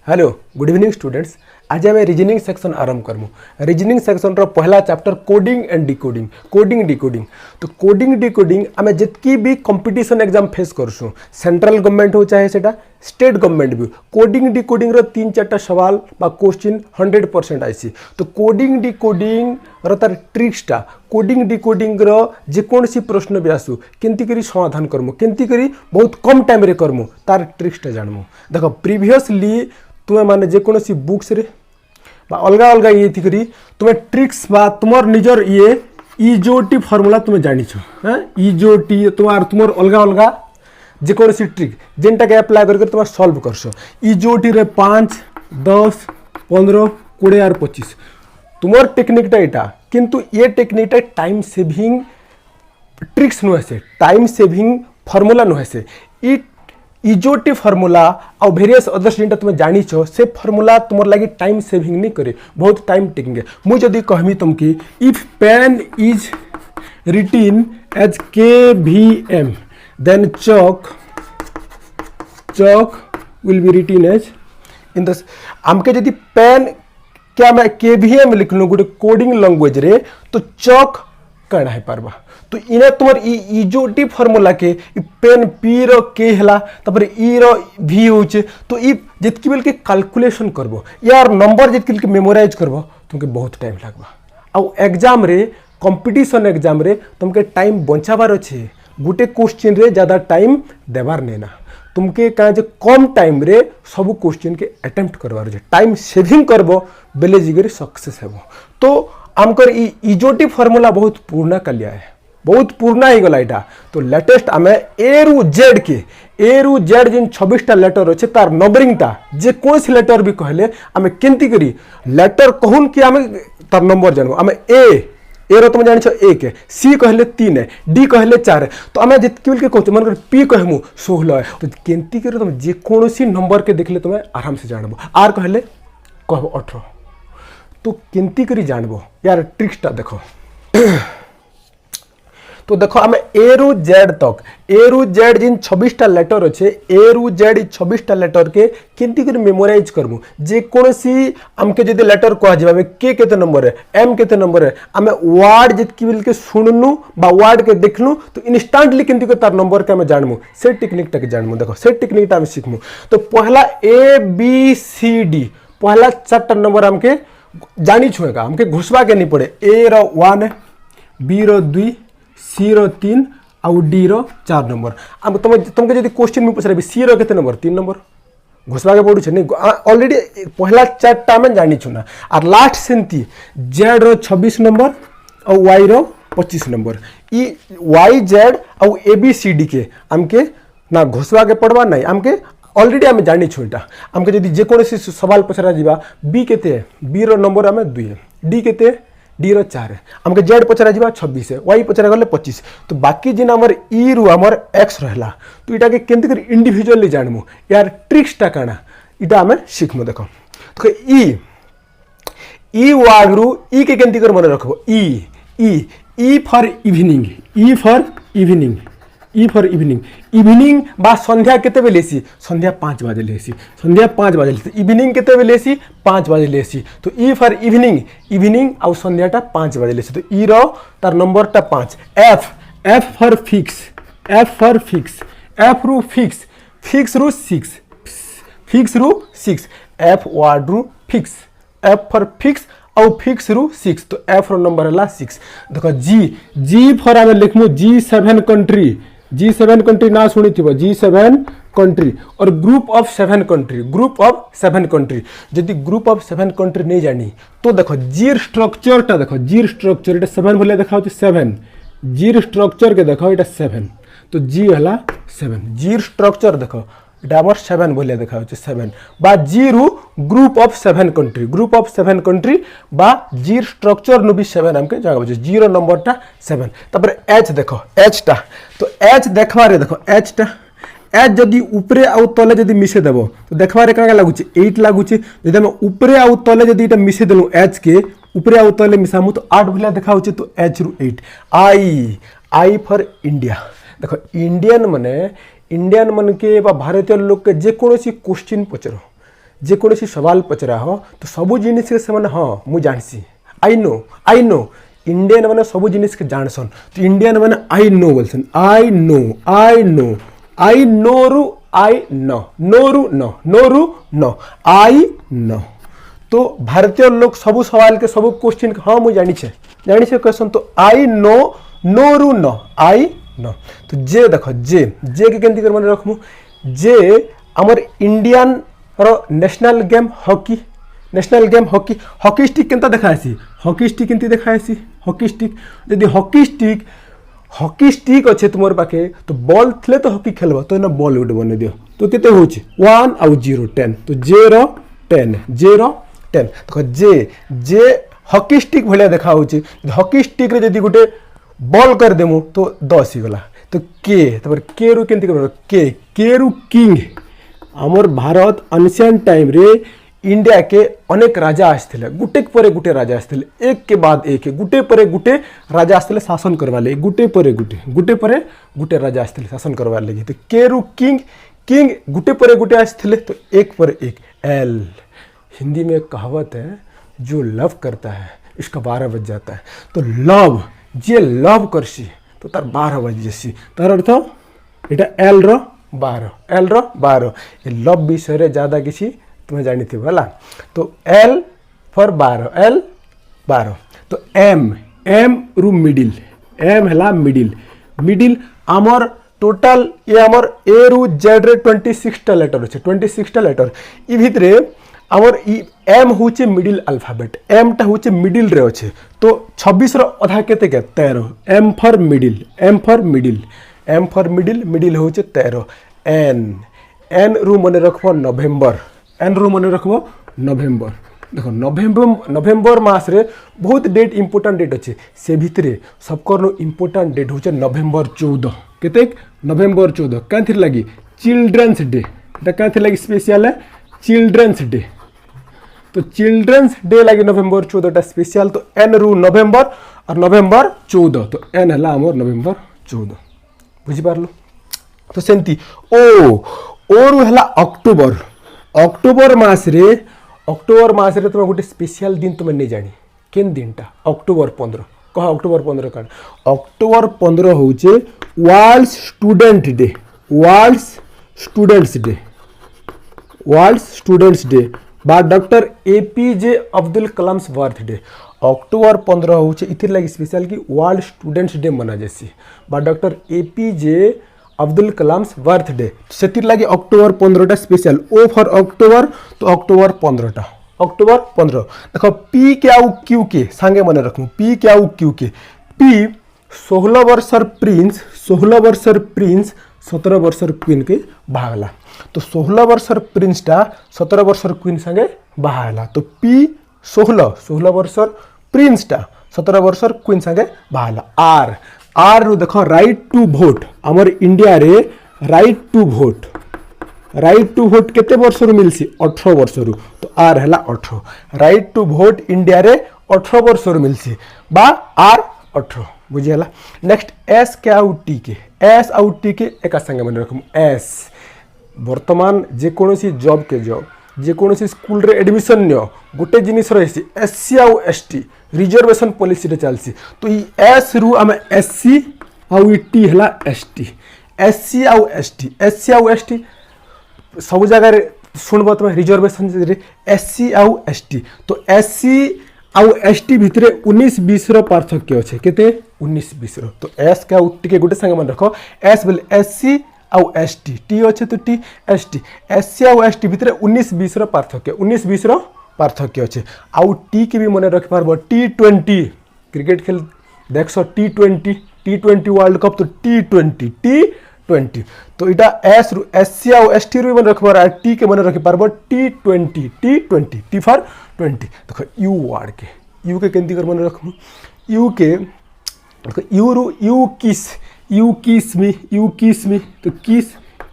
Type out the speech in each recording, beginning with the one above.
Hello good evening students. आज आम reasoning section आरंभ करमु। रिजनिंग सेक्शन रो पहला chapter coding and decoding. Coding decoding तो कोडिंग डिकोडिंग आम जितकी भी कंपटीशन एग्जाम फेस करसु, सेंट्रल गवर्नमेंट हो चाहे सेटा स्टेट गवर्नमेंट भी, कोडिंग डिकोडिंग रो 3-4टा सवाल बा क्वेश्चन 100% आईसी। तो कोडिंग डिकोडिंग रो तार ट्रिक्सटा, कोडिंग डिकोडिंग रो जेकोसी प्रश्न भी आसु केंती करी समाधान करमु, केंती करी बहुत कम टाइम रे करमु तार ट्रिक्सटा जानमु। देखो प्रीवियसली तुम्हें माने जेकोसी बुक्स रे बा अलग अलग ये थी करी तुम्हें ट्रिक्स बा तुमर निजर ये इजोटी फॉर्मूला तुम्हें जानिछ। हां इजोटी तुमर अलग अलग जेकोसी ट्रिक जेनटा के अप्लाई करके तुम सॉल्व करसो। इजोटी रे 5, 10, 15, 20 और 25 तुमर टेक्निकटा एटा, किंतु ये टेक्निकटा टाइम सेविंग ट्रिक्स नुहे से, टाइम सेविंग फॉर्मूला नुहे से। इजोटी फॉर्मूला और वेरियस अदर्स जेनटा तुम जानिछ से फॉर्मूला तुमर लगी टाइम सेविंग नहीं करे, बहुत टाइम टेकिंग है। मुझे जदि कहमी तुमकी if pen is written as KVM then chalk will be written as in the हमके यदि पेन क्या मैं KVM लिख लूँ गोटे कोडिंग लैंग्वेज रे तो चॉक कहना है पारबा। तो इने तुमर इजोटी फॉर्मूला के पेन पी रो के हला तपर ई रो भी होचे। तो ई जितकी बेल के कैलकुलेशन करबो यार नंबर जितकी बेल के मेमोराइज करबो तुमके बहुत टाइम लागबा। आ एग्जाम रे कंपटीशन एग्जाम रे तुमके टाइम बचाबार अछि, गोटे क्वेश्चन रे ज्यादा टाइम देवार नहीं ना, तुमके कहा जे कम टाइम रे सब क्वेश्चन के अटेम्प्ट करवार अछि। टाइम सेविंग करबो बेले जिगरे सक्सेस हेबो। तो आमकर इजोटी फॉर्मूला बहुत पुराना कलिया है, बहुत पुराना ही गला एटा। तो लेटेस्ट आमे ए रु जेड जिन 26टा लेटर अच्छे तार नंबरिंगटा जे कौन सी लेटर भी कहले आमे केंती करी लेटर कहून कि आमे तार नंबर जानबो। आमे ए रो तुम जानिछ 1 है, सी कहले 3 है, डी कहले 4 है। तो आमे जितकी बेल के कहू मन पी कहमु 16 है। तो केंती करी तुम जे कोनोसी नंबर के देखले तुम आराम से जानबो। आर कहले कहबो 18। तो केंती करी जानबो यार ट्रिक्सटा देखो। तो देखो आम ए रु जेड तक, ए रु जेड जिन 26टा लेटर अच्छे, ए रु जेड 26टा लेटर के केंती कर मेमोराइज करमु। जे कोनसी हमके जदि लेटर कह जिबा के केते नंबर है, एम केते नंबर है, आमे वर्ड जितकी बेल के सुननु बा वर्ड के देखनु तो इंस्टेंटली केंती कर तार नंबर के हम जानमु, से टेक्निक तक जानमु। देखो से टेक्निक हम सीखमु। तो पहला ABCD पहला 4टा नंबर हमके जानी छुएगा, हमके घुसवा के नहीं पड़े। ए रो 1, बी रो 2, सी रो 3 और डी रो 4 नंबर। अब तुमके जदि क्वेश्चन में पूछे सी रो केते नंबर 3 नंबर घुसवा के पड़ू नहीं, ऑलरेडी पहला 4टा में जानी छुना। और लास्ट सेंती जेड रो 26 नंबर और वाई रो 25 नंबर। ई वाई जेड और ABCD के हमके ना घुसवा के पड़वा नहीं, हमके ऑलरेडी आम जानी छोटा। हमके जदि जे कोनोसी सवाल पचरा जीवा बी केते, बी रो नंबर आम 2 है, डी केते, डी रो 4 है, हमके जेड पचरा जीवा 26 है, वाई पचरा गले 25। तो बाकी जिन हमर ई रु हमर एक्स रहला तो इटा के केंती कर इंडिविजुअली जानमु यार ट्रिक्सटा काना इटा हमें सीखमु। देखो तो ई वर्ड रु ई के केंती कर मन रखबो E for evening, E for evening, E for evening. Evening बा संध्या केते बेले सी, संध्या 5 बजे लेसी, संध्या 5 बजे लेसी। इवनिंग केते बेले सी 5 बजे लेसी। तो ई फॉर इवनिंग, इवनिंग और संध्याटा 5 बजे लेसी। तो ई रो तार नंबरटा 5। F for fix, F for fix, F रु फिक्स, फिक्स रु 6, फिक्स रु 6, एफ वर्ड रु फिक्स, एफ फॉर फिक्स और फिक्स रु 6। तो एफ रो नंबर है 6। देखो जी फॉर आमे लिखमु G7 कंट्री, G7 कंट्री ना सुनी थी G7 कंट्री और group of 7 country, group of 7 country. यदि ग्रुप ऑफ 7 कंट्री नहीं जानी तो देखो जी स्ट्रक्चरटा देखो, जी स्ट्रक्चर एटा 7 बोले देखा 7, जी स्ट्रक्चर के देखो एटा 7। तो जी हला 7, जी स्ट्रक्चर देखो इटा हमर 7 बोले देखा 7 बा जी रु group of 7 country, group of 7 country बा जी स्ट्रक्चर नु भी 7 हमके जगह बजे। जीरो नंबरटा 7। तपर एच देखो एचटा, तो एच देखवा रे देखो एचटा, एच जदि ऊपरे आउ तले जदि मिसे देबो तो देखवा रे का लागुची 8 लागुची। जदि हम ऊपरे आउ तले जदि इटा मिसे देलु एच के ऊपरे आउ तले मिसामु तो 8 बोले देखा होची। तो एच रु 8। I for India. देखो इंडियन मन के भारतीय लोक के जेकोसी क्वेश्चन पचरो जेकोसी सवाल पचरा हो तो सबू जिनिस के से हाँ मु जानसी आई नो इंडियन मैंने सबू जिनिस के जानसन तो इंडियन मैंने आई नो बोलसन आई नो रु आई नो आई नो। तो भारतीय लोग सबू सवाल के सबू क्वेश्चन हाँ मुझे जानी छे क्वेश्चन तो आई नो रु नो आई नो। तो जे देखो जे के केंती कर मन रखमु जे हमर इंडियन रो national game hockey hockey stick केंता देखासी हॉकी स्टिक केंती देखासी हॉकी स्टिक यदि हॉकी स्टिक अच्छे तुम पाखे तो बॉल थे तो हॉकी खेलब तो ना बॉल गोटे बन दियो तो केते होची 1 आउ 0 10 तो 0 10 देखो जे हॉकी स्टिक भलिया देखा होची हॉकी स्टिक रे यदि गोटे बॉल कर देमु तो 10 ही गला तो के रु केंती कर के रु किंग हमर भारत एंशिएंट टाइम रे इंडिया के अनेक राजा आसते गुटे पर गुटे राजा आसते एक के बाद एक गुटे पर गुटे राजा आसते शासन करवा लगे गुटे पर गुटे राजा आसते शासन करवा लगे तो केरु किंग गुटे पर गुटे आसते तो एक पर एक एल। हिंदी में एक कहावत है जो लव करता है इसका 12 बज जाता है तो लव जे लव करसी तो तार 12 बज जैसी तार अर्थ एटा एल रो 12 ये लव विषय ज्यादा किसी तुम्हें जानी थी बोला तो एल फॉर 12 तो एम रु मिडिल एम है मिडिल आमर टोटाल ये आमर ए रु जेड रे 26 टा लेटर अच्छे 26 टा लेटर इ भितरे आमर एम होचे मिडिल अल्फाबेट एम टा होचे मिडिल रे अच्छे तो 26 रो अधा केते के 13 एम फॉर मिडिल होचे 13 एन रु मने रखबो नवेम्बर देखो नवेम्बर मास रे बहुत डेट इंपोर्टेंट डेट अच्छे से भितरे सबकर इंपोर्टेंट डेट होचे नवेम्बर 14 केते नवेम्बर 14 कांथिर लगी चिल्ड्रंस डे एटा कांथिर लगी स्पेशल है चिल्ड्रंस डे तो चिल्ड्रंस डे लगी नवेम्बर 14 टा स्पेशल तो एन रु नवेम्बर और नवेम्बर 14 तो एन हला हमर नवेम्बर 14 बुझी पारलो तो सेंती ओ रु हला अक्टोबर मास रे तुम गोटे स्पेशल दिन तुम नहीं जानी केन दिनटा अक्टोबर 15 कह अक्टोबर 15 कान अक्टोबर 15 होचे वर्ल्ड स्टूडेंट्स डे बा doctor APJ Abdul Kalam birthday October 15 होचे इथिर लगी स्पेशल की वर्ल्ड स्टूडेंट्स डे मना जैसी बा doctor APJ Abdul Kalam birthday से लगे October 15 special O for October तो अक्टोबर 15 देखो पी के आउ क्यू के सांगे मन रखू पी के आउ क्यू के पी 16 वर्षर प्रिंस 17 वर्षर क्वीन के बाहला तो 16 वर्षर प्रिंस टा 17 वर्षर क्वीन संगे बाहला तो पी 16 वर्षर प्रिंस टा 17 वर्षर क्वीन संगे बाहला आर रु देखो राइट टू वोट हमर इंडिया रे राइट टू वोट केते वर्ष रु मिलसी 18 वर्ष रु तो आर हला 18 राइट टू वोट इंडिया रे 18 वर्ष रु मिलसी बा आर 18 बुझियला। नेक्स्ट एस के आउ टी के एक संगे मन रखम एस वर्तमान जे कोनोसी जॉब जे कोनोसी स्कूल रे एडमिशन नियो गोटे जिनिस रहिसी एससी आउ एसटी रिजर्वेशन पॉलिसी रे चलसी तो ई एस रु हम एससी आउ टी हला एससी आउ एसटी सब जगह रे सुनबो तुम रिजर्वेशन रे एससी आउ एसटी तो एससी आउ एसटी भितरे 19-20 रो पार्थक्य अछि केते 19-20 रो तो एस के आउ टी के गोटे संगे मन रखो एस बोले एससी आउ एसटी टी अच्छे तो टी एसटी एससी आउ एसटी भितर 19-20 रो पार्थक्य अच्छे आउ टी के भी मन रख पारबो T20 क्रिकेट खेल देख सो T20 वर्ल्ड कप तो T20 तो इटा एस रु एससी आउ एसटी रु मन रख पार टी के मन रख पारबो T20 टी फॉर 20 देखो यू वर्ड के यू के केंती कर मन रखमु यू के देखो यू रु यू किस मी तो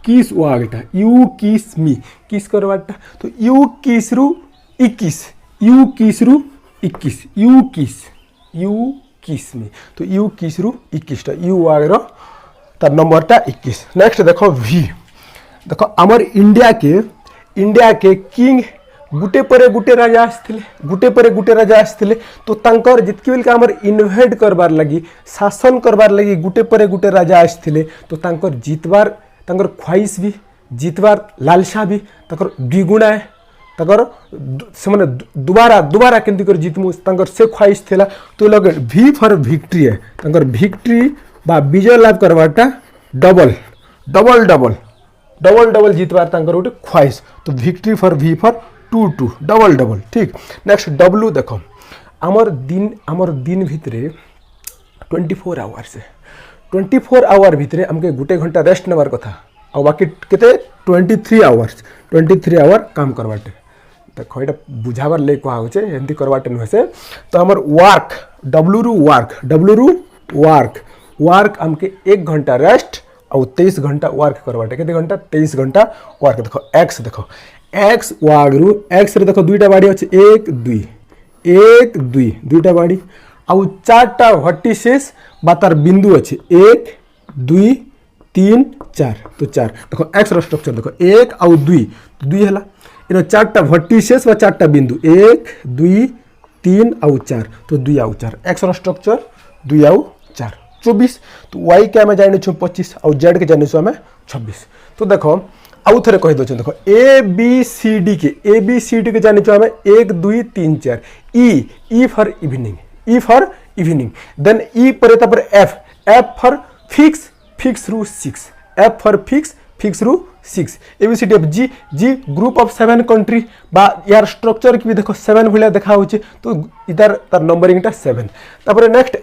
किस वागटा यू किस मी किस करवाटा तो यू किस रु 21 यू किस मी तो यू किस रु 21 टा यू वागर तार नंबर टा 21। नेक्स्ट देखो वी देखो आमर इंडिया के इंडिया के किंग गुटे परे गुटे राजा आसथिले, गुटे परे गुटे राजा आसथिले, तो तांकर जितकी बेल हमर इन्वेड करबार लगी, शासन करबार लगी गुटे परे गुटे राजा आसथिले, तो तांकर जीतबार तांकर ख्वाहिश भी, जीतबार लालसा भी तांकर द्विगुणा है, तांकर से माने दोबारा दोबारा केंती कर जीतमु तांकर से ख्वाहिश थिला। तो लगे भी फॉर विक्ट्री है, तांकर विक्ट्री बा विजय लाभ करवाटा double double double double double जीतबार तांकर गोटे ख्वाहिश। तो victory for V for 2 double double. ठीक, नेक्स्ट डब्ल्यू देखो, आमर दिन भितरे 24 आवर्स है, 24 आवर भितरे हमके गुटे घंटा रेस्ट नेबार कथा, और बाकी केते 23 आवर काम करवाटे। देखो ये बुझावर ले कहा होचे, एंती करवाटे नुहे से। तो हमर वर्क डब्ल्यू रू वर्क हमके 1 घंटा रेस्ट और 23 घंटा वर्क करवाटे। केते घंटा? 23 घंटा वर्क। देखो एक्स, देखो एक्स वर्क रू एक्स रे देखो दुईटा बाड़ी अच्छे, 1 2 दुईटा बाड़ी आउ 4टा वर्टिसेस बा तार बिंदु अच्छे, 1 2 3 4। तो 4 देखो एक्स रो स्ट्रक्चर देखो 1 आउ 2 है, इन 4टा वर्टिसेस बा 4टा बिंदु 1 2 3 आउ 4, तो 2 आउ 4 एक्स रो स्ट्रक्चर 2 आउ 4 24। तो वाई के आम जानी 25 आउ जेड के जानी 26। तो देखो आउ थे कही दे, देखो ए बी सी डी के जानी आम 1 2 3 4। ई फॉर इवनिंग, देन ई पर एफ फॉर फिक्स रू 6, एफ फॉर फिक्स रू 6। A B C D F G group of 7 country बा यार स्ट्रक्चर की भी देखो 7 भाया देखा होचे, तो इधर तार नंबरिंग 7। तापर नेक्स्ट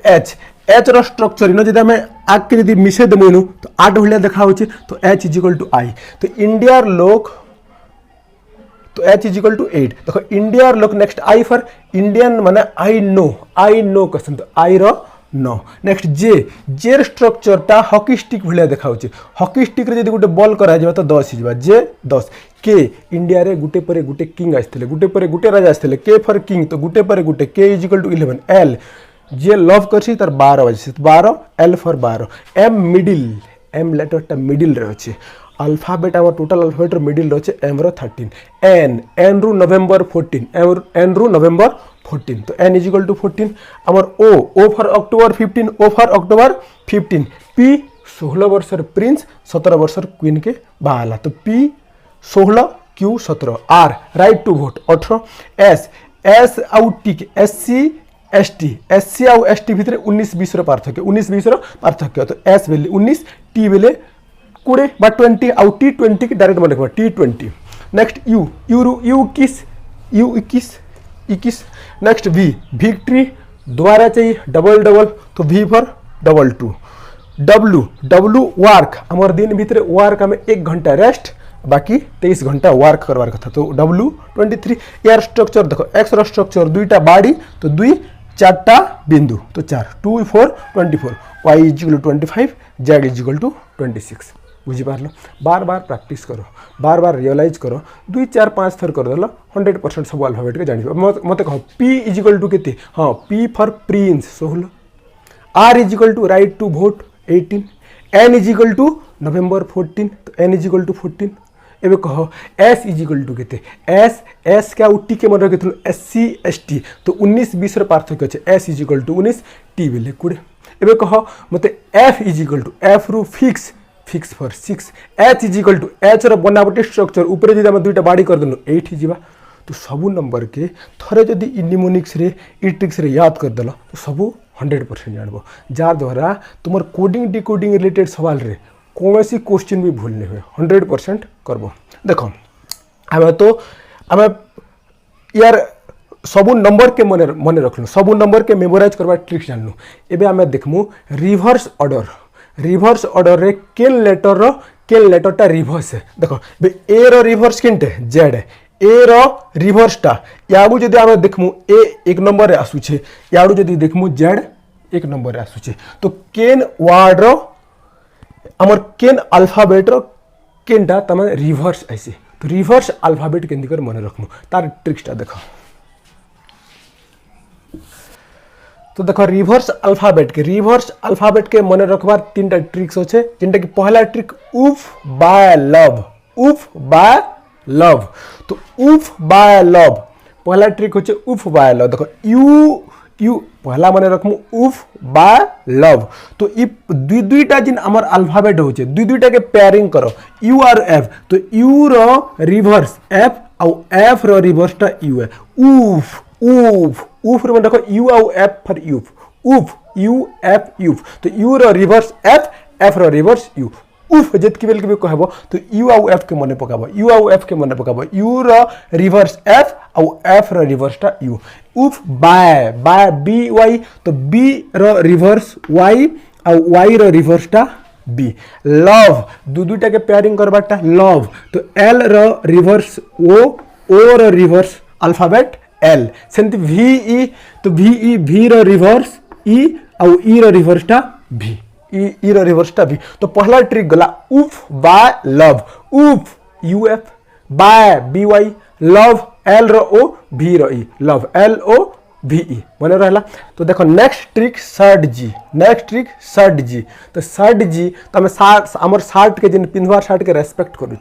एच रो स्ट्रक्चर इन जब आम आग के जब मिसे देमु इनु तो 8 भाया देखा होचे, तो एच इज इक्वल टू आई। तो इंडियार लोक, तो एच इज इक्वल टू 8। देखो इंडियार लोक, नेक्स्ट आई फॉर इंडियन माने आई नो क्वेश्चन, तो I row 9। Next J structure टा हॉकी स्टिक भाया देखा होचे, हॉकी स्टिक रे जदि गोटे बॉल करा जाबा तो 10 हिजबा, जे 10। के इंडिया रे गुटे परे गुटे किंग आस्थिले, गुटे परे गुटे राजा आस्थिले, के फॉर किंग तो गुटे परे गुटे, K is equal to 11। L जे लव करछि तार 12 बजे 12, L for 12। M middle, M letter टा मिडिल रे अछि, अल्फाबेट आवर टोटल अल्फाबेट रो मिडिल रे अछि, एम रो 13। एन रू नवंबर 14, एन रू नवंबर 14, तो एन इज इक्वल टू 14। आमर O for October 15, O for October 15। P 16 वर्षर प्रिंस 17 वर्षर क्वीन के बाहाला, तो P 16 Q 17। R right to vote 18। S आउ टी के एस सी आउ एस टी भितर 19-20 पार्थक्य, 19-20 पार्थक्य, तो एस बेले 19, टी बेले 20 बा 20 आउ टी 20 के डायरेक्ट मन रखबा T20। Next you 21। Next victory दोबारा चाहिए डबल, तो वी फॉर 2। डब्ल्यू वर्क, हमार दिन भितर वर्क हमें 1 घंटा रेस्ट, बाकी 23 घंटा वर्क करवार कथा, तो डब्ल्यू 23। यार स्ट्रक्चर देखो एक्स रो स्ट्रक्चर दुईटा बाड़ी, तो 2 4टा बिंदु, तो 4 2 4 24। Y is equal to 25, Z is equal to 26। बुझिपार, बार बार प्रैक्टिस करो, बार बार रियलाइज करो, 2 4 5 थर कर देल 100% सब अल्फाबेट के जानी। मत कह पी इज इक्वल टू केते, हाँ P for prince 16। R is equal to right to vote 18। N is equal to November 14, तो एन इज इक्वल टू 14। एबे कहो एस इज इक्वल टू केते, एस क्या टी के मन रखिथु SC ST, तो 19-20 पार्थक्य अछि, S is equal to 19, T बेले 20। एबे कहो मते F is equal to, F रू fix for 6। H is equal to, H रो बनावटी स्ट्रक्चर ऊपर जदि हम दुईटा बाड़ी कर देनु 8 हिजिबा। तो सबू नंबर के थरे जदि निमोनिक्स रे ट्रिक्स रे याद कर देल, तो सबू 100% जानबो, जार द्वारा तुमर कोडिंग डिकोडिंग रिलेटेड सवाल रे कौन सी क्वेश्चन भी भूल नहीं हुए, 100% करबो। देखो आम यार सबू नंबर के मन रखलु, सबू नंबर के मेमोराइज करवा ट्रिक्स जानलु। एबे आम देखमु रिवर्स ऑर्डर रे केन लेटर टा रिवर्स है। देखो ए रो रिवर्स किनटे जेड है, ए रो रिवर्स टा याडू जदि आम देखमु ए 1 नंबर रे आसुछे, याडू जदि देखमु जेड 1 नंबर रे आसुछे, तो केन वर्ड रो आमर केन अल्फाबेट रो केनटा तमे रिवर्स आइसे, तो रिवर्स अल्फाबेट केंदी कर मन रखमु, तार ट्रिक्स टा देखो। तो देखो रिवर्स अल्फाबेट के मन रखबार 3टा ट्रिक्स होचे, जिनटा कि पहला ट्रिक उफ बाय लव। तो उफ बाय लव पहला ट्रिक होचे उफ बाय लव। देखो यू यू पहला मन रखमु उफ बाय लव। तो इ दुईटा जिन हमर अल्फाबेट होचे दुईटा के पेयरिंग करो यू और एफ। तो यू रो रिवर्स एफ और एफ रो रिवर्स टा यू है उफ उफ उफ रो देखो यू और एफ फॉर यूफ उफ यू एफ यूफ। तो यू रो रिवर्स एफ एफ रो रिवर्स यू उफ जेतकी बेल के भी कहबो तो यू आउ एफ के मने पकाबो यू आउ एफ के मने पकाबो यू रो रिवर्स एफ और एफ रो रिवर्स टा U UF by by B Y. तो बी रो रिवर्स वाई और वाई रो रिवर्स टा बी। लव दुईटा के पेयरिंग करबाटा लव। तो एल रो रिवर्स ओ रो रिवर्स अल्फाबेट एल सेंति वी ई। तो वी ई वी रो रिवर्स ई और ई रो रिवर्स टा भी ई रो रिवर्स टा भी। तो पहला ट्रिक गला UF by love UF U F by B Y love L रो ओ भी रो ई लव एल ओ भी ई मने रहला। तो देखो नेक्स्ट ट्रिक शर्ट जी नेक्स्ट ट्रिक शर्ट जी। तो शर्ट जी तो आम आमर शर्ट के जिन पिंधवार शर्ट के रेस्पेक्ट करूँ।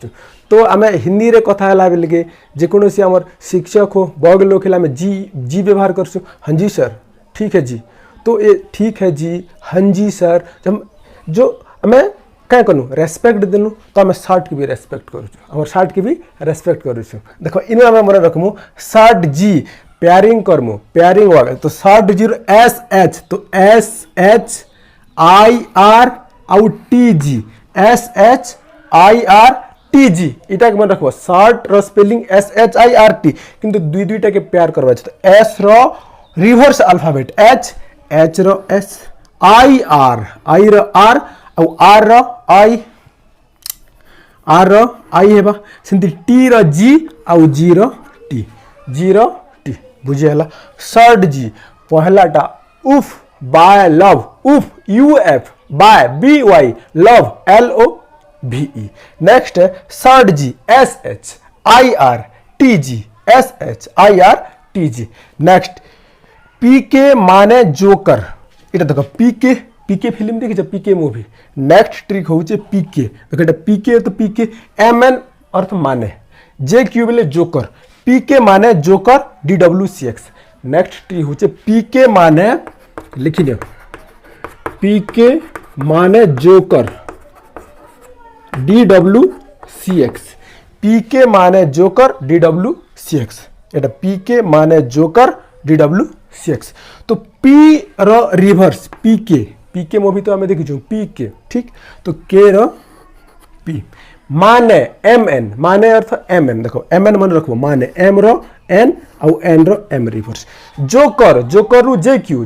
तो आम हिंदी रे कथा है बेलके जेकोसी आमर शिक्षक हो बड़ लोग आम जी जी व्यवहार करसु हाँ जी सर ठीक है जी। तो ये ठीक है जी हाँ जी सर जो आम क्या करूँ रेस्पेक्ट देनु तो आम शर्ट की भी रेस्पेक्ट करूँ शर्ट की भी रेस्पेक्ट करूँ। देखो इन आम मन रखमु शर्ट जी पेयरिंग करमु पेयरिंग वाले। तो शर्ट जी एस एच तो एस एच आई आर आउ T ji S H I R T जी इटा के मन रखो shirt row spelling S H I R T किंतु दुईटा के पेयर करवा। तो S row reverse alphabet H H row S I row R और आर रो आई हेबा सेंति टी रो जी और जी रो टी बुझेला। शर्ट जी पहलाटा UF by love UF U F by B Y love L O भी E. Next है shirt ji S H I R T ji S H I R T G. Next PK माने joker इटा देखो पीके film देखी पीके movie. Next trick होचे पीके देखो पीके तो पीके M N अर्थ माने जे क्यू बोले जोकर पीके माने joker D W C X. Next trick होचे पीके माने लिखी दो पीके माने joker D W C X PK माने joker D W C X एटा पीके माने joker D W C X. तो पी रो रिवर्स पीके मूवी तो आम देखी पीके ठीक। तो के रो पी माने एम एन माने अर्थ एम एन देखो एम एन मन रखो माने एम रो एन और एन रो एम रिवर्स। जोकर रु जे क्यू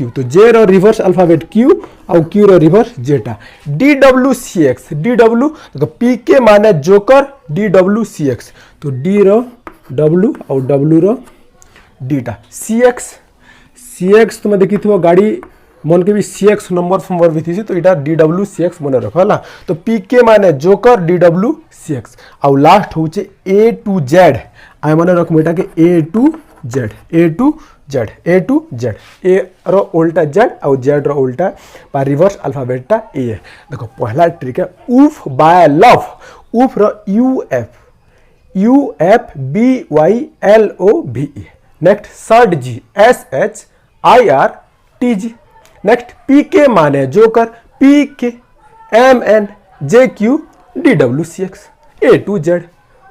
तो जे रो रिवर्स अल्फाबेट क्यू और क्यू रो रिवर्स जेटा D W C X D W देखो पीके माने joker D W C X. तो डी रो डब्ल्यू और डब्ल्यू रो डीटा सी एक्स तुम देखी थो गाड़ी मन के भी सी एक्स नंबर भी थी। तो इटा डी डब्ल्यू सी एक्स मन रख है। तो पीके माने joker D W C X और लास्ट हूँ ए टू जेड आई मन रख इटा के ए टू जेड ए रो उल्टा जेड और जेड रो उल्टा बा रिवर्स अल्फाबेटा ए है। देखो पहला ट्रिक है उफ बाय लव उफ रो U F B Y L O भी E. Next shirt ji S H I R T G. Next PK माने joker PK M N J Q D W C X A to Z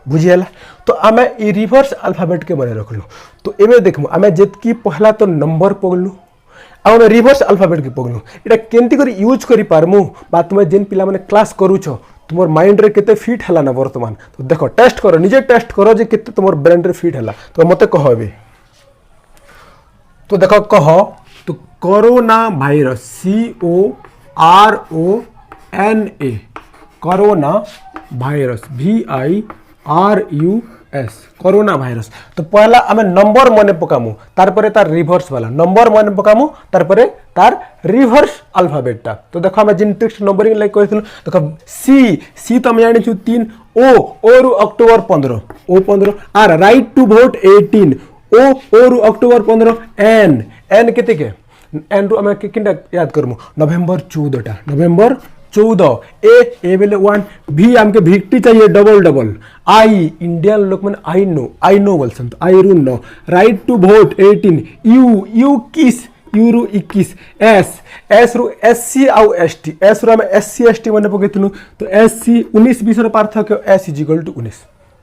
बुझेला। तो आम ई reverse alphabet के मन रखलु। तो एमे देखमु आम जेतकी पहला तो नंबर पगलु आम रिवर्स अल्फाबेट के पगलु इटा केंती करी यूज करि पारमु बा तुम जेन पिला माने क्लास करूछ तुम माइंड रे केते फिट हला ना वर्तमान। तो देखो टेस्ट करो निजे टेस्ट करो जे केते तुम ब्रेन रे फिट हला। तो मते कहबे तो देखो कह तो corona virus CORONA corona virus VIRUS corona virus. तो पहला आम नंबर मन पकामु तार तार रिवर्स वाला नंबर मन पकामु तार रिवर्स अल्फाबेटा। तो देखो आम जिन टेक्स्ट नंबरिंग लाइक करिथिलु देखो सी तो हम जानि छु 3 ओ रु अक्टोबर 15 ओ 15 आर राइट टू वोट 18 ओ रु अक्टोबर 15 एन केते के एन रु आम किंटा याद करमु नवेम्बर 14 टा नवेम्बर 14 ए बेले 1 भी हमके भिक्टी चाहिए डबल डबल आई इंडियन लोक मैंने आई नो बोलसन आई रू no right to vote 18 U किस यूरु 21 एस रु एससी आउ एसटी एस रु हम एससी एसटी मन पकेइथनु तो एससी 19 20 रो पार्थक्य एस इज इक्वल टू 19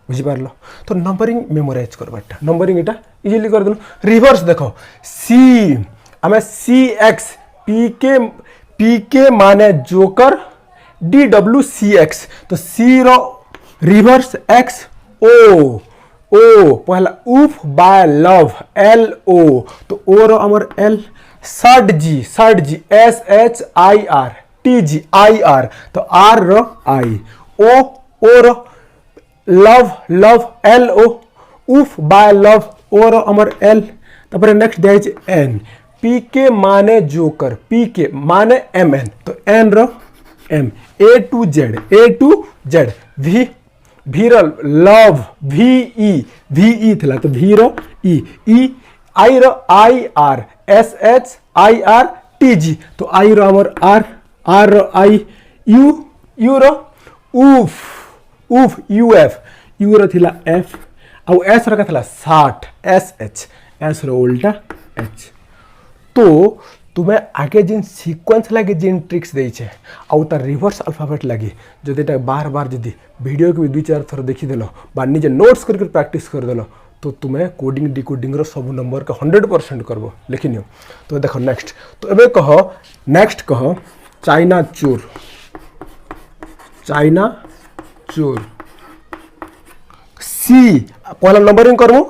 बुझी पारलो तो नंबरिंग मेमोराइज करबाटा नंबरिंग एटा इजीली कर देनु रिवर्स देखो सी हमें सी एक्स पी के माने joker D W C X तो सी रो रिवर्स एक्स ओ पहला उफ बाय लव एल ओ तो ओ रो अमर L shirt G S H I R T G I R तो आर रो आई ओ रो love L O UF by love O रो अमर एल तापर नेक्स्ट दिया है एन पी के माने जोकर पी के माने एम एन तो N row M A to Z V row love V थला तो V row E I row I R S H I R T G तो I row Amar are row I you रो उफ you रो थिला F आउ S रो का थिला 60 S रो उल्टा H तो तुम्हें आगे जिन सीक्वेंस लगे जिन ट्रिक्स देइछे आउ तार रिवर्स अल्फाबेट लगी जदि एटा बार बार जदि वीडियो को भी 2-4 थर देखी देलो बा निजे नोट्स करके प्रैक्टिस कर देलो तो तुम्हें कोडिंग डिकोडिंग रो सब नंबर का 100% करबो लिखि नियो तो देखो नेक्स्ट तो एबे कहो नेक्स्ट कहो चाइना चोर सी पहला नंबरिंग करमु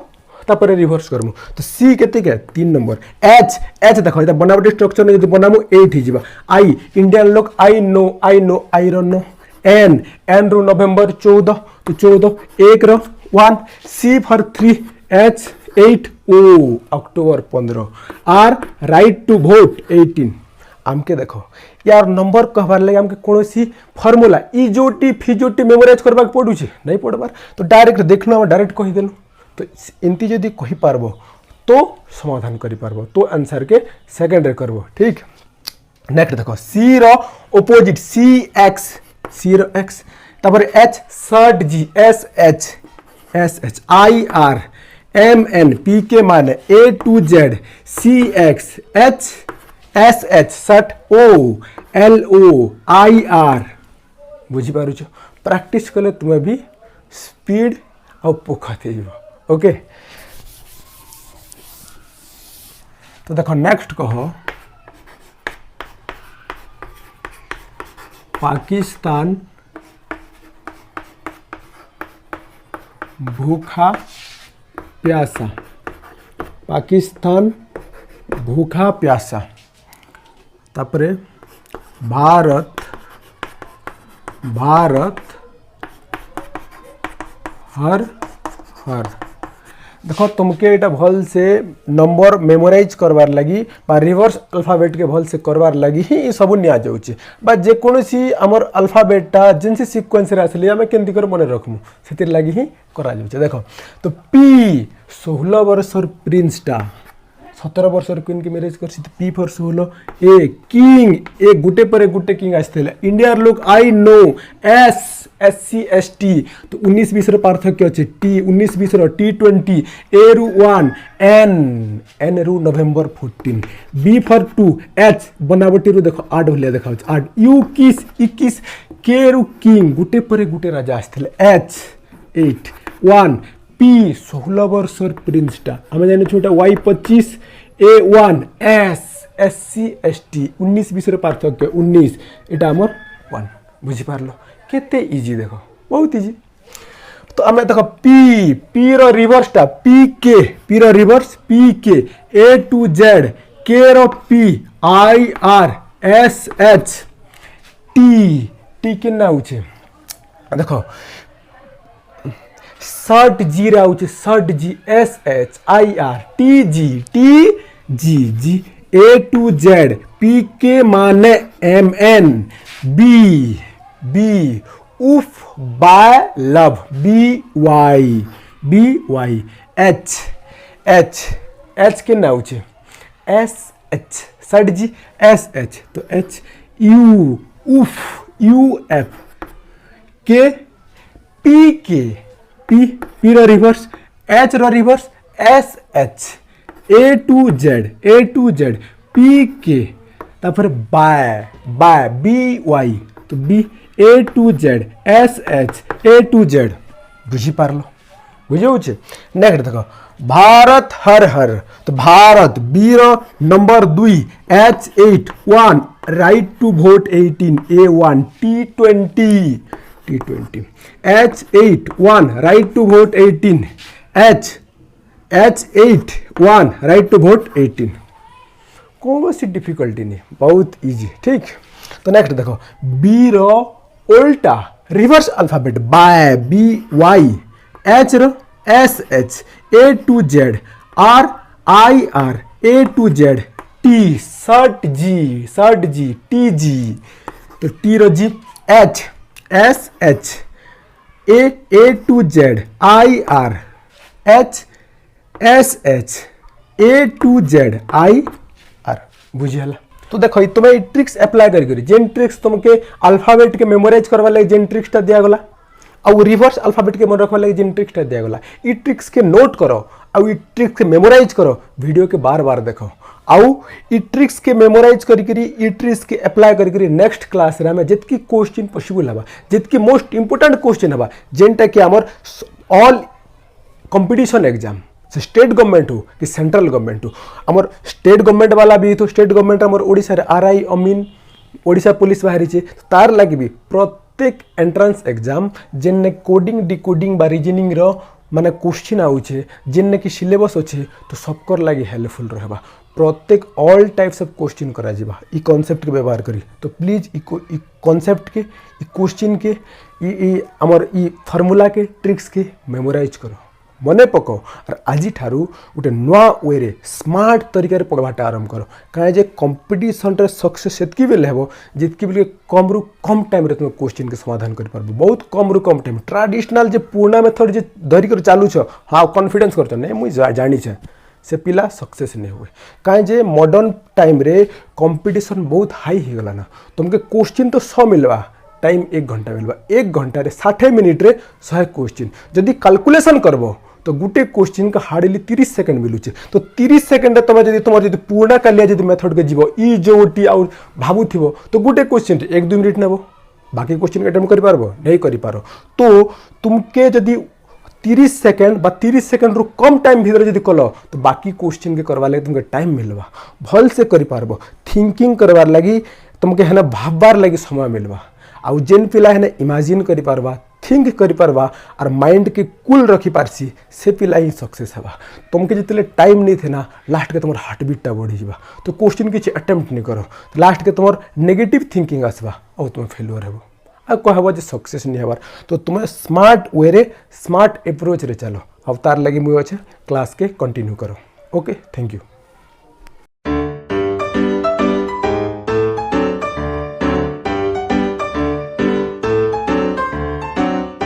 तापर रिवर्स करमु तो सी केते के 3 नंबर एच देखो एटा बनावटी स्ट्रक्चर ने जदि बनामु 8 ही जिबा आई इंडियन लोग आई नो आई रो नो एन रो नवंबर 14 तो 14 1 रो 1 C for 3 H 8 O October 15 are right to vote 18 आमके देखो यार नंबर कहबार लगे आमके कोनोसी फार्मूला इजोटी फिजोटी मेमोराइज करबाक पडुची नहीं पड़बार तो डायरेक्ट देखलो डायरेक्ट कहि देलु तो इनती जदि कहि पारबो तो समाधान करि पारबो तो आंसर के सेकंड रे करबो ठीक नेक्स्ट देखो सी रो ऑपोजिट सी रो एक्स तापर H shirt G S H I R M N P K माने A to Z C X H S H सट O L O I R बुझी पारुछ प्रैक्टिस कले तुम्हें भी स्पीड और पोखते जीव ओके तो देखो नेक्स्ट कहो पाकिस्तान भूखा प्यासा पाकिस्तान भूखा प्यासा तापरे भारत हर देखो तुमके एटा भल से नंबर मेमोराइज करवार लगी बा रिवर्स अल्फाबेट के भल से करवार लगी ही सब निया जाउची बा जे कोनोसी हमर अल्फाबेटटा जिनसे सीक्वेंस रे आसली हमें केंति कर मने रखमु सेतिर लगी ही करा जाउची देखो तो पी 16 वर्षर प्रिंसटा 17 वर्षर क्वीन के मैरिज करसी तो पी फॉर 16 ए किंग ए गुटे पर गुटे किंग आस्तेला इंडिया लोग I know S C S T तो 19 20 रो पार्थक्य अछि टी 19 20 रो T20 ए रु 1 एन रु नवंबर 14 बी फॉर 2 एच बनावटी रु देखो 8 भलिया देखाउ 8 यू किस 21 के रु किंग गुटे पर गुटे राजा आस्तेला एच 8 1 पी 16 वर्षर प्रिंसटा हमें जाने छोटा वाई 25 ए 1 एस सी एस टी 19 20 रो पार्थक्य 19 एटा हमर 1 बुझी पारलो केते इजी देखो बहुत इजी तो हमें देखो पी रो रिवर्सटा पी रो reverse P K A to Z के रो P I R S H T केना होचे देखो सर्ट जी राउचे shirt G S H I R T G A to Z P K माने M N B UF by love B Y H के ना होचे S H shirt G S H तो H U UF UF के P के P row reverse H row reverse SH A to Z P के तापर by BY तो B A to Z SH A to Z बुझी पारलो बुझे होचे। Next देखो भारत हर तो Bharat B row number 2 H8 1 right to vote 18 A1 T20 H8 1 right to vote 18 H8 1 right to vote 18 कौन सी डिफिकल्टी नहीं बहुत इजी ठीक। तो नेक्स्ट देखो बी रो उल्टा reverse alphabet by BY H row SH A to Z RIR A to Z T shirt G TG तो T row G H SH A to Z IR H SH A to Z IR बुझिहला। तो देखो तुम्हें tricks apply करी जेन tricks तुमके alphabet के memorise करवा लगे जेन ट्रिक्सटा दिया गला आउ रिवर्स अल्फाबेट के मन रखवा लगे जेन ट्रिक्सटा दिया गला ई ट्रिक्स के नोट करो आउ ई ट्रिक्स के मेमोराइज करो वीडियो के बार देखो आउ ई ट्रिक्स के मेमोराइज करी ई ट्रिक्स के अप्लाई करी नेक्स्ट क्लास रे में जितकी क्वेश्चन पॉसिबल हबा जितकी मोस्ट इंपोर्टेंट क्वेश्चन हबा जेनटा कि हमर ऑल कंपटीशन एग्जाम से स्टेट गवर्नमेंट हो कि सेंट्रल गवर्नमेंट हो आमर स्टेट गवर्नमेंट वाला भी तो स्टेट गवर्नमेंट आमर ओडिशा रे RI अमीन ओडिशा पुलिस बाहरी छे तार लागि भी प्रत्येक एंट्रेंस एग्जाम जेने कोडिंग डिकोडिंग बा रीजनिंग रो माने क्वेश्चन आउछे जेने कि सिलेबस अच्छे तो सबकर लागि हेल्पफुल रहबा प्रत्येक ऑल टाइप्स ऑफ क्वेश्चन करा जीवा ई कांसेप्ट के व्यवहार करी तो प्लीज ई कांसेप्ट के ई क्वेश्चन के ई आमर ई फार्मूला के ट्रिक्स के मेमोराइज करो मने पको और आज ठारू गोटे नुआ वे रे स्मार्ट तरीके पढ़वाटा आरंभ करो कहीं जे कंपटीशन रे सक्सेस सेतकी बेले हेबो जितकी बेले कम रु कम टाइम रे तुम क्वेश्चन के समाधान कर पारबो बहुत कम रु कम टाइम ट्रेडिशनल जे पुराना मेथड जे धरी कर चालू छ हां कॉन्फिडेंस करछ नै मुई जानी छ से पिला सक्सेस नहीं हुए कहीं जे मॉडर्न टाइम रे कंपटीशन बहुत हाई हो गला ना तुमके क्वेश्चन तो 100 मिलवा टाइम 1 घंटा मिलवा 1 घंटा रे 60 मिनिट रे 100 क्वेश्चन जदि कैलकुलेशन करबो तो गुटे क्वेश्चन का हार्डली 30 सेकंड मिलुचे तो 30 सेकंड तुम जब पूर्ण कालिया जब मेथड के जीव ई जो टी आउ भावुथिबो तो गुटे क्वेश्चन 1-2 मिनिट नेबो बाकी क्वेश्चन अटेम्प्ट करि पारबो नहीं करि पारो तो तुमके जदि 30 सेकंड बा 30 सेकंड रु कम टाइम भीतर जदि कलो तो बाकी क्वेश्चन के करवा लगे तुमके टाइम मिलवा भल से करि पारबो थिंकिंग करवार लगी तुमके हेना भाबबार लगी समय मिलवा आउ जेन पिला हेने इमेजिन करि पारबा थिंक करि पारबा और माइंड के कूल रखी पारसी से पिला ही सक्सेस हवा तुमके जितले टाइम नहीं थे ना लास्ट के तुम हार्ट बीटा बढ़ी जावा तो क्वेश्चन किसी अटेम्प्ट नहीं करो लास्ट के तुम नेगेटिव थिंकिंग आसवा और तुम फेलुअर हेबो आ कहबो जे सक्सेस नहीं हबार तो तुम स्मार्ट वे रे स्मार्ट अप्रोच रे चलो अब तार लगी मुझे क्लास के कंटिन्यू करो ओके थैंक यू।